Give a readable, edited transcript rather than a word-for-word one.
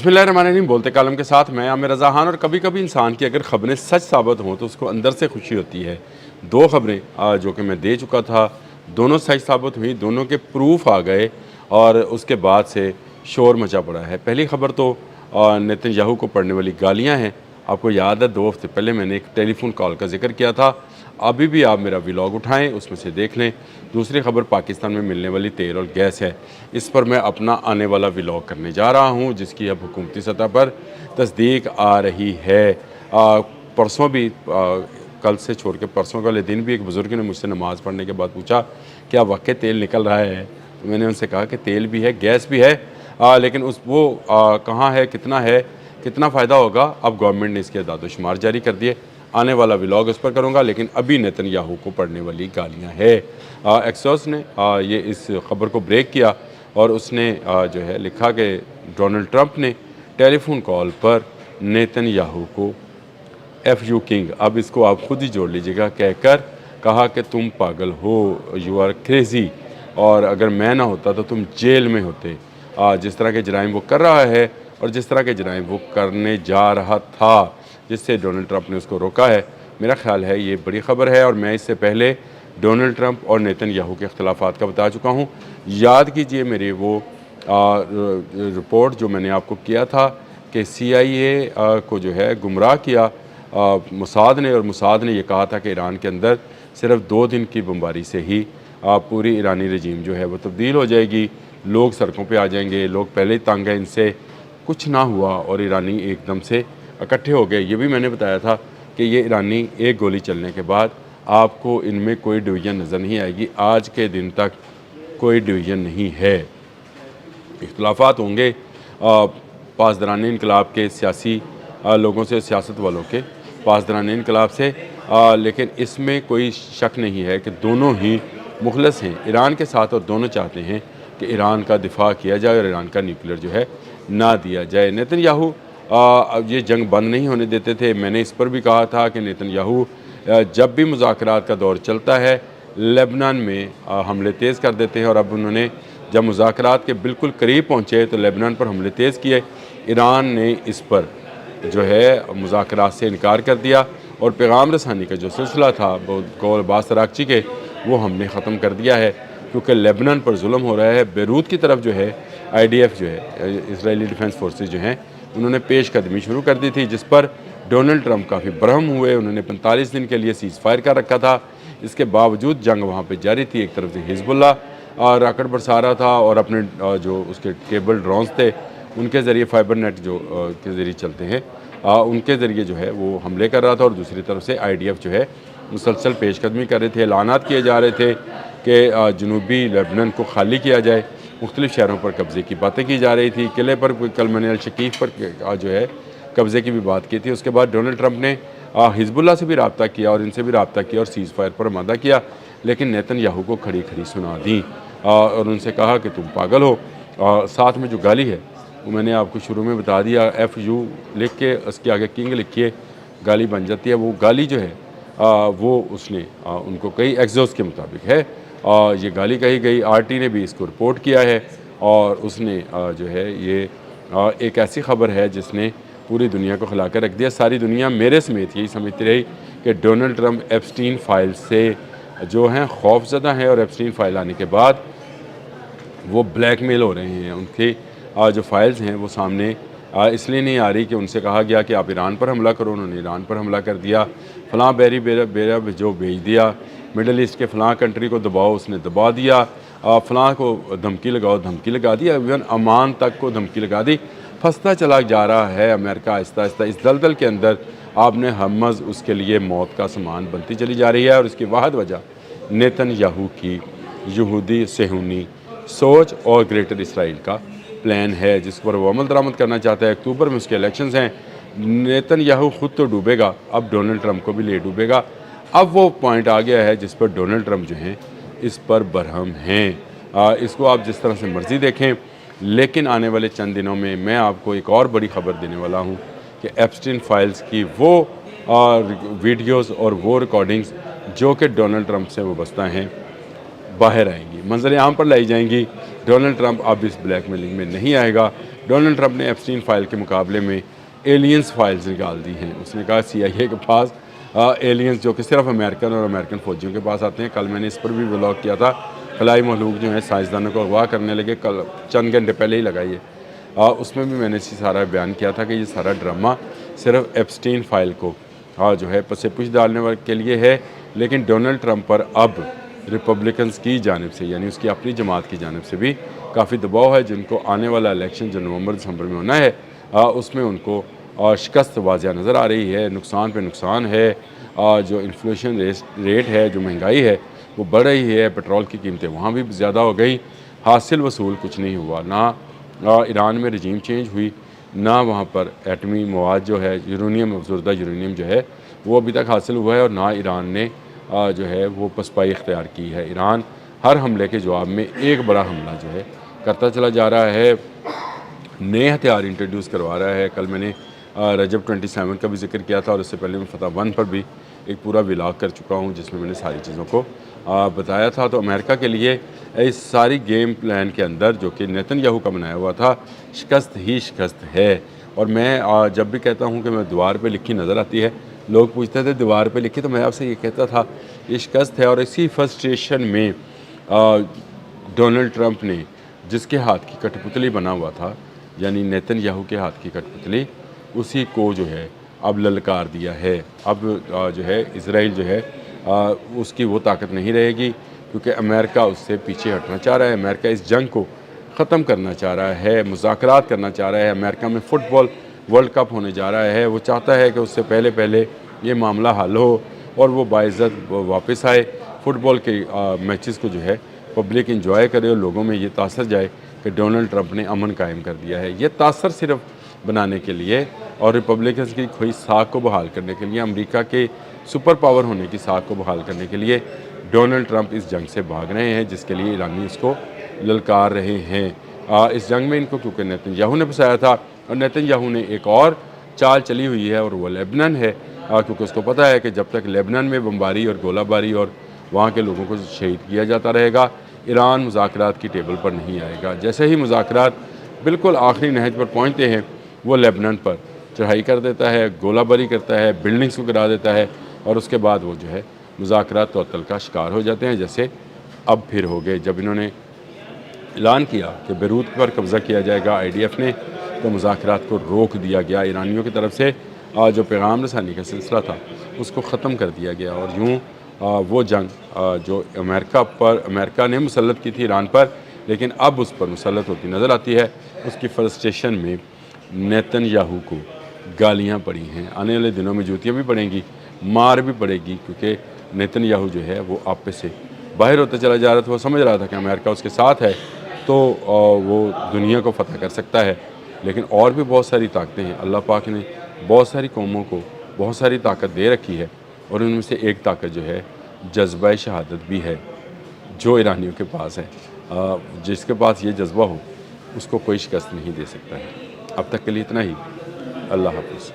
बिस्मिल्लाहिर्रहमानिर्रहीम। बोलते कालम के साथ मैं आमिर रज़ा खान। और कभी कभी इंसान की अगर ख़बरें सच साबित हों तो उसको अंदर से खुशी होती है। दो ख़बरें जो कि मैं दे चुका था, दोनों सच साबित हुई, दोनों के प्रूफ आ गए और उसके बाद से शोर मचा पड़ा है। पहली ख़बर तो नेतन्याहू को पड़ने वाली गालियाँ हैं। आपको याद है 2 हफ्ते पहले मैंने एक टेलीफोन कॉल का जिक्र किया था। अभी भी आप मेरा व्लॉग उठाएं, उसमें से देख लें। दूसरी खबर पाकिस्तान में मिलने वाली तेल और गैस है। इस पर मैं अपना आने वाला व्लॉग करने जा रहा हूं, जिसकी अब हुकूमती सतह पर तस्दीक आ रही है। परसों भी कल से छोड़ के परसों वाले दिन भी एक बुज़ुर्ग ने मुझसे नमाज़ पढ़ने के बाद पूछा क्या वाकई तेल निकल रहा है। तो मैंने उनसे कहा कि तेल भी है, गैस भी है, लेकिन कहाँ है, कितना फ़ायदा होगा। अब गवर्नमेंट ने इसके दादोशुमार जारी कर दिए। आने वाला व्लॉग उस पर करूँगा, लेकिन अभी नेतन्याहू को पड़ने वाली गालियाँ है। एक्सोस ने ये इस खबर को ब्रेक किया और उसने जो है लिखा कि डोनाल्ड ट्रंप ने टेलीफोन कॉल पर नेतन्याहू को FU किंग, अब इसको आप खुद ही जोड़ लीजिएगा, कहकर कहा कि तुम पागल हो, यू आर क्रेज़ी, और अगर मैं ना होता तो तुम जेल में होते। जिस तरह के जराइम वो कर रहा है और जिस तरह के जराइम वो करने जा रहा था, जिससे डोनाल्ड ट्रंप ने उसको रोका है, मेरा ख्याल है ये बड़ी ख़बर है। और मैं इससे पहले डोनाल्ड ट्रंप और नेतन्याहू के अख्तिलाफ़ात का बता चुका हूँ। याद कीजिए मेरी वो रिपोर्ट जो मैंने आपको किया था कि CIA को जो है गुमराह किया मुसाद ने, और मुसाद ने यह कहा था कि ईरान के अंदर सिर्फ 2 दिन की बमबारी से ही पूरी ईरानी रजीम जो है वो तब्दील हो जाएगी, लोग सड़कों पे आ जाएंगे, लोग पहले ही तंग हैं, इनसे कुछ ना हुआ और ईरानी एकदम से इकट्ठे हो गए। ये भी मैंने बताया था कि ये ईरानी एक गोली चलने के बाद आपको इनमें कोई डिवीज़न नज़र नहीं आएगी। आज के दिन तक कोई डिवीज़न नहीं है। इख्तिलाफ़ात होंगे पासदारान इनकलाब के सियासी लोगों से, सियासत वालों के पासदारान इनकलाब से, लेकिन इसमें कोई शक नहीं है कि दोनों ही मुखलस हैं ईरान के साथ और दोनों चाहते हैं कि ईरान का दिफा किया जाए और ईरान का न्यूक्लियर जो है ना दिया जाए। नेतन्याहू ये जंग बंद नहीं होने देते थे। मैंने इस पर भी कहा था कि नेतन्याहू जब भी मुज़ाकरात का दौर चलता है लेबनान में हमले तेज़ कर देते हैं, और अब उन्होंने जब मुज़ाकरात के बिल्कुल करीब पहुँचे तो लेबनान पर हमले तेज़ किए। ईरान ने इस पर जो है मुज़ाकरात से इनकार कर दिया और पैगाम रसानी का जो सिलसिला था गौल अब्बास अराक़ची के, वो हमने ख़त्म कर दिया है, क्योंकि लेबनान पर जुल्म हो रहा है। बेरूत की तरफ जो है IDF जो है, इसराइली डिफेंस फोर्सेस जो हैं, उन्होंने पेशकदमी शुरू कर दी थी, जिस पर डोनाल्ड ट्रंप काफ़ी बरहम हुए। उन्होंने 45 दिन के लिए सीज़ फायर कर रखा था। इसके बावजूद जंग वहाँ पर जारी थी। एक तरफ से हिजबुल्लाह राकेट बरसा रहा था और अपने जो उसके केबल ड्रोन्स थे उनके ज़रिए, फाइबर नेट जो के ज़रिए चलते हैं, उनके ज़रिए जो है वो हमले कर रहा था। और दूसरी तरफ से IDF जो है मुसलसल पेशकदमी कर रहे थे। ऐलानात किए जा रहे थे कि जनूबी लेबनान को खाली किया जाए। मुख्तलिफ़ शहरों पर कब्ज़े की बातें की जा रही थी। किले पर कल मैंने अल-शकीफ़ पर जो है कब्ज़े की भी बात की थी। उसके बाद डोनाल्ड ट्रंप ने हिजबुल्लाह से भी रब्ता किया और इनसे भी रब्ता किया और सीज़ फायर पर आमादा किया, लेकिन नेतन्याहू को खड़ी खड़ी सुना दी और उनसे कहा कि तुम पागल हो। साथ में जो गाली है वो मैंने आपको शुरू में बता दिया, FU लिख के उसके आगे किंग लिखिए, गाली बन जाती है। वो गाली जो है वो उसने उनको कई एक्सोस के मुताबिक है, ये गाली कही गई। RT ने भी इसको रिपोर्ट किया है और उसने जो है ये एक ऐसी ख़बर है जिसने पूरी दुनिया को खिला कर रख दिया। सारी दुनिया मेरे समेत यही समझती रही कि डोनाल्ड ट्रंप एप्स्टीन फ़ाइल से जो हैं खौफज़दा हैं और एप्स्टीन फ़ाइल आने के बाद वो ब्लैकमेल हो रहे हैं। उनके जो फाइल्स हैं वो सामने इसलिए नहीं आ रही कि उनसे कहा गया कि आप ईरान पर हमला करो, उन्होंने ईरान पर हमला कर दिया। फ़लाँ बेरी बेरा जो भेज दिया, मिडल ईस्ट के फ़लाँ कंट्री को दबाओ, उसने दबा दिया। फ़लाँ को धमकी लगाओ, धमकी लगा दी। इवन अमान तक को धमकी लगा दी। फंसता चला जा रहा है अमेरिका आहिस्ता आहिस्ता इस दलदल के अंदर। आपने हमज़ उसके लिए मौत का सामान बनती चली जा रही है और इसकी वाहिद वजह नेतन्याहू की यहूदी सेहूनी सोच और ग्रेटर इसराइल का प्लान है, जिस पर वो अमल दरामद करना चाहता है। अक्टूबर में उसके इलेक्शंस हैं। नेतन्याहू खुद तो डूबेगा, अब डोनाल्ड ट्रंप को भी ले डूबेगा। अब वो पॉइंट आ गया है जिस पर डोनाल्ड ट्रंप जो हैं इस पर बरहम हैं। इसको आप जिस तरह से मर्ज़ी देखें, लेकिन आने वाले चंद दिनों में मैं आपको एक और बड़ी ख़बर देने वाला हूँ कि एप्स्टीन फाइल्स की वो वीडियोज़ और वो रिकॉर्डिंग्स जो कि डोनाल्ड ट्रंप से वाबस्ता हैं बाहर आएंगी, मंजर आम पर लाई जाएंगी। डोनाल्ड ट्रंप अब इस ब्लैकमेलिंग में नहीं आएगा। डोनाल्ड ट्रंप ने एप्स्टीन फ़ाइल के मुकाबले में एलियंस फाइल्स निकाल दी हैं। उसने कहा CIA के पास एलियंस जो कि सिर्फ अमेरिकन और अमेरिकन फ़ौजियों के पास आते हैं। कल मैंने इस पर भी व्लॉग किया था। खलाई मखलूक जो है साइंसदानों को अगवा करने लगे, कल चंद घंटे पहले ही लगाई है। उसमें भी मैंने इसी सारा बयान किया था कि ये सारा ड्रामा सिर्फ एप्स्टीन फ़ाइल को जो है पसे पुश डालने के लिए है। लेकिन डोनाल्ड ट्रंप पर अब रिपब्लिकन्स की जानिब से, यानी उसकी अपनी जमात की जानिब से भी काफ़ी दबाव है, जिनको आने वाला इलेक्शन जो नवंबर दिसंबर में होना है उसमें उनको शिकस्त वाज़िया नज़र आ रही है। नुकसान पे नुकसान है। जो इन्फ्लेशन रेट है, जो महंगाई है वो बढ़ रही है। पेट्रोल की कीमतें वहाँ भी ज़्यादा हो गई। हासिल वसूल कुछ नहीं हुआ। ना ईरान में रजीम चेंज हुई, ना वहाँ पर एटमी मवाद जो है यूरेनियम, अफसरदा यूरेनियम जो है वो अभी तक हासिल हुआ है, और ना ईरान ने जो है वो पसपाई इख्तियार की है। ईरान हर हमले के जवाब में एक बड़ा हमला जो है करता चला जा रहा है, नए हथियार इंट्रोड्यूस करवा रहा है। कल मैंने रजब 27 का भी जिक्र किया था, और उससे पहले मैं फतह 1 पर भी एक पूरा व्लॉग कर चुका हूँ जिसमें मैंने सारी चीज़ों को बताया था। तो अमेरिका के लिए इस सारी गेम प्लान के अंदर जो कि नेतन्याहू का बनाया हुआ था, शिकस्त ही शिकस्त है। और मैं जब भी कहता हूँ कि मैं दीवार पे लिखी नज़र आती है, लोग पूछते थे दीवार पे लिखी, तो मैं आपसे ये कहता था ये शिकस्त है। और इसी फ्रस्ट्रेशन में डोनाल्ड ट्रंप ने जिसके हाथ की कठपुतली बना हुआ था, यानी नेतन्याहू के हाथ की कठपुतली, उसी को जो है अब ललकार दिया है। अब जो है इज़राइल जो है उसकी वो ताकत नहीं रहेगी, क्योंकि अमेरिका उससे पीछे हटना चाह रहा है। अमेरिका इस जंग को ख़त्म करना चाह रहा है, मुज़ाकरात करना चाह रहा है। अमेरिका में फ़ुटबॉल वर्ल्ड कप होने जा रहा है। वो चाहता है कि उससे पहले पहले ये मामला हल हो और वो बाइज़्ज़त वापस आए। फ़ुटबॉल के मैचेस को जो है पब्लिक इंजॉय करे और लोगों में ये तासर जाए कि डोनाल्ड ट्रंप ने अमन कायम कर दिया है। ये तासर सिर्फ बनाने के लिए और रिपब्लिकन्स की खोई साख को बहाल करने के लिए, अमेरिका के सुपर पावर होने की साख को बहाल करने के लिए डोनाल्ड ट्रंप इस जंग से भाग रहे हैं, जिसके लिए ईरानी इसको ललकार रहे हैं। इस जंग में इनको क्योंकि नेतन्याहू ने फंसाया था, और नेतन्याहू ने एक और चाल चली हुई है, और वो लेबनान है। क्योंकि उसको पता है कि जब तक लेबनान में बमबारी और गोलाबारी और वहाँ के लोगों को शहीद किया जाता रहेगा, ईरान मुज़ाकरात की टेबल पर नहीं आएगा। जैसे ही मुज़ाकरात बिल्कुल आखिरी नहज पर पहुँचते हैं, वो लेबनान पर चढ़ाई कर देता है, गोलाबारी करता है, बिल्डिंग्स को गिरा देता है, और उसके बाद वो जो है मुज़ाकरात तअत्तुल का शिकार हो जाते हैं, जैसे अब फिर हो गए। जब इन्होंने ऐलान किया कि बैरूत पर कब्ज़ा किया जाएगा IDF ने, तो मुज़ाकरात को रोक दिया गया। ईरानियों की तरफ से जो पैगाम रसानी का सिलसिला था उसको ख़त्म कर दिया गया, और यूँ वो जंग जो अमेरिका ने मुसल्लत की थी ईरान पर, लेकिन अब उस पर मुसल्लत होती नज़र आती है। उसकी फ्रस्ट्रेशन में नेतन्याहू को गालियाँ पड़ी हैं। आने वाले दिनों में जूतियाँ भी पड़ेंगी, मार भी पड़ेगी, क्योंकि नेतन्याहू जो है वो आपे से बाहर होता चला जा रहा था। वो समझ रहा था कि अमेरिका उसके साथ है तो वो दुनिया को फ़तह कर सकता है। लेकिन और भी बहुत सारी ताकतें हैं। अल्लाह पाक ने बहुत सारी कौमों को बहुत सारी ताकत दे रखी है, और उनमें से एक ताकत जो है जज्बा शहादत भी है, जो ईरानियों के पास है। जिसके पास ये जज्बा हो उसको कोई शिकस्त नहीं दे सकता है। अब तक के लिए इतना ही। अल्लाह हाफ़िज़।